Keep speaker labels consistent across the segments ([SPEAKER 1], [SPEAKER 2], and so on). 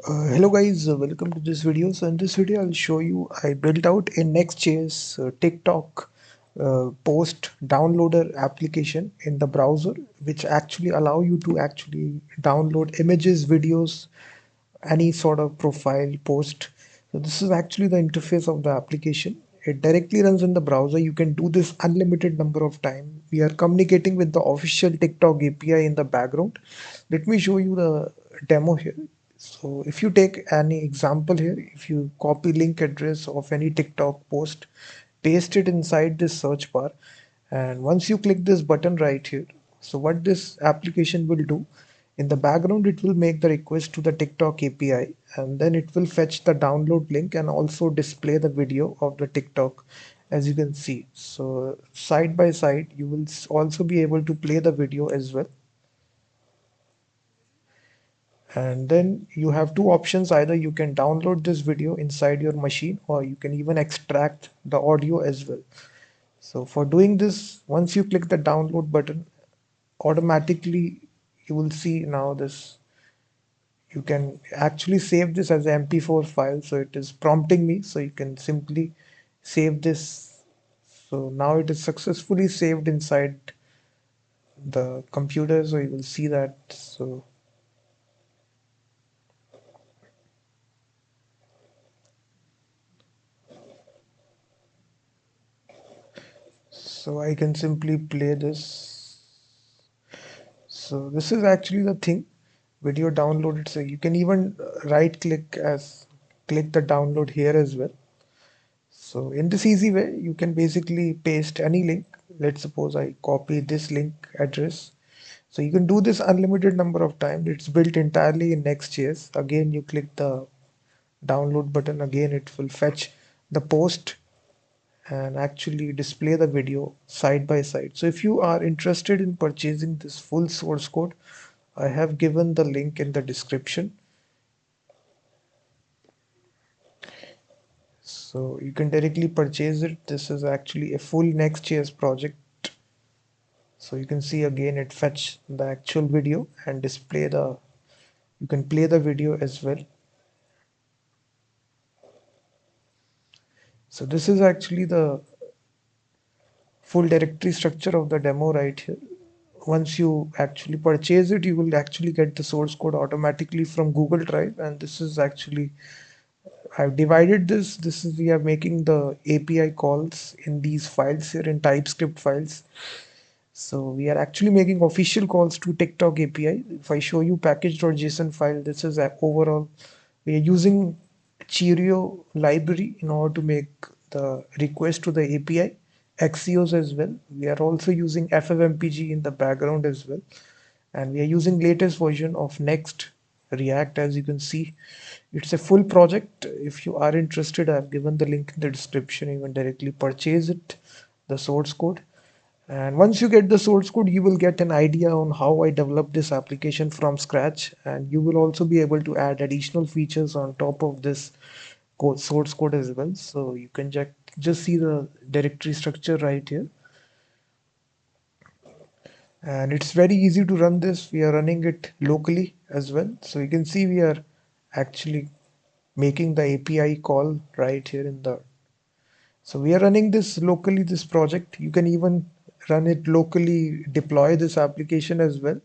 [SPEAKER 1] Hello guys, welcome to this video. So in this video, I'll show you I built out a Next.js TikTok post downloader application in the browser, which actually allow you to actually download images, videos, any sort of profile post. So this is actually the interface of the application. It directly runs in the browser. You can do this unlimited number of time. We are communicating with the official TikTok API in the background. Let me show you the demo here. So if you take any example here, if you copy link address of any TikTok post, paste it inside this search bar, and once you click this button right here, so what this application will do, in the background it will make the request to the TikTok API, and then it will fetch the download link and also display the video of the TikTok, as you can see. So side by side you will also be able to play the video as well. And then you have two options: either you can download this video inside your machine, or you can even extract the audio as well. So for doing this, once you click the download button, automatically you will see now this, you can actually save this as an MP4 file. So it is prompting me, so you can simply save this. So now it is successfully saved inside the computer, so you will see that. So I can simply play this. So this is actually the thing, video downloaded. So you can even right click as click the download here as well. So in this easy way, you can basically paste any link. Let's suppose I copy this link address. So you can do this unlimited number of times. It's built entirely in Next.js. Again, you click the download button. Again, it will fetch the post and actually display the video side by side. So if you are interested in purchasing this full source code, I have given the link in the description. So you can directly purchase it. This is actually a full Next.js project. So you can see again it fetch the actual video and display the, you can play the video as well. So this is actually the full directory structure of the demo right here. Once you actually purchase it, you will actually get the source code automatically from Google Drive. And this is actually, I've divided this. This is, we are making the API calls in these files here in TypeScript files. So we are actually making official calls to TikTok API. If I show you package.json file, this is a overall. We are using Cheerio library in order to make the request to the API, Axios as well. We are also using FFmpeg in the background as well. And we are using latest version of Next React. As you can see, it's a full project. If you are interested, I've given the link in the description. You can directly purchase it, the source code. And once you get the source code, you will get an idea on how I developed this application from scratch. And you will also be able to add additional features on top of this code, source code as well. So you can just see the directory structure right here. And it's very easy to run this. We are running it locally as well. So you can see we are actually making the API call right here in the, so we are running this locally, this project. You can even run it locally, deploy this application as well.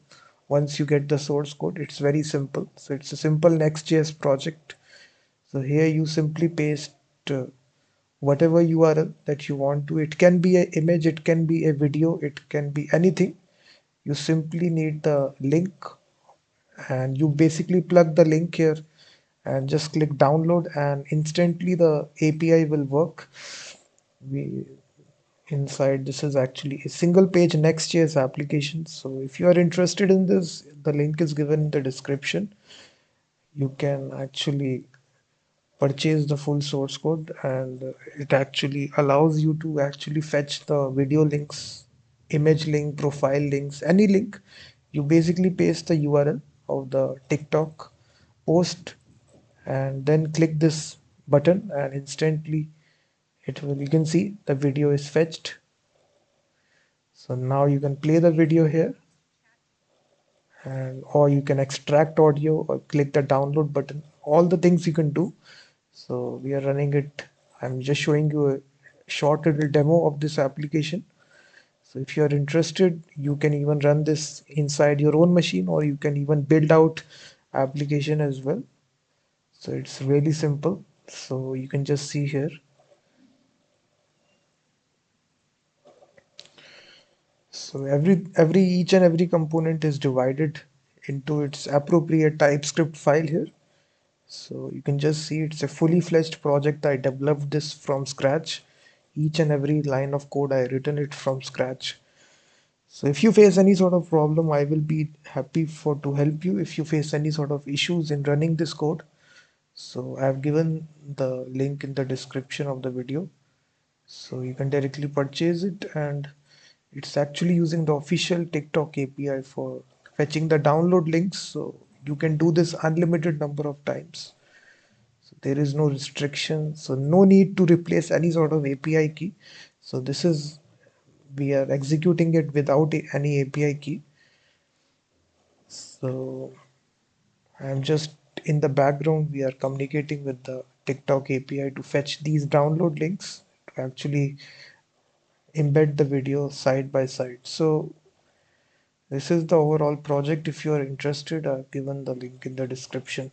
[SPEAKER 1] Once you get the source code, it's very simple. So it's a simple Next.js project. So here you simply paste whatever URL that you want to. It can be an image, it can be a video, it can be anything. You simply need the link, and you basically plug the link here and just click download, and instantly the API will work. We inside, this is actually a single page Next.js application. So if you are interested in this, the link is given in the description. You can actually purchase the full source code, and it actually allows you to actually fetch the video links, image link, profile links, any link. You basically paste the URL of the TikTok post and then click this button, and instantly it will, you can see the video is fetched. So now you can play the video here, and or you can extract audio or click the download button. all the things you can do. So we are running it. I'm just showing you a short little demo of this application. So if you are interested, you can even run this inside your own machine, or you can even build out application as well. So it's really simple. So you can just see here. So every each and every component is divided into its appropriate TypeScript file here. So you can just see it's a fully fledged project. I developed this from scratch. Each and every line of code I written it from scratch. So if you face any sort of problem, I will be happy for to help you if you face any sort of issues in running this code. So I have given the link in the description of the video. So you can directly purchase it, and it's actually using the official TikTok API for fetching the download links. So you can do this unlimited number of times. So there is no restriction. So no need to replace any sort of API key. So this is, we are executing it without any API key. So I'm just in the background, we are communicating with the TikTok API to fetch these download links to actually embed the video side by side. So this is the overall project. If you are interested, I've given the link in the description.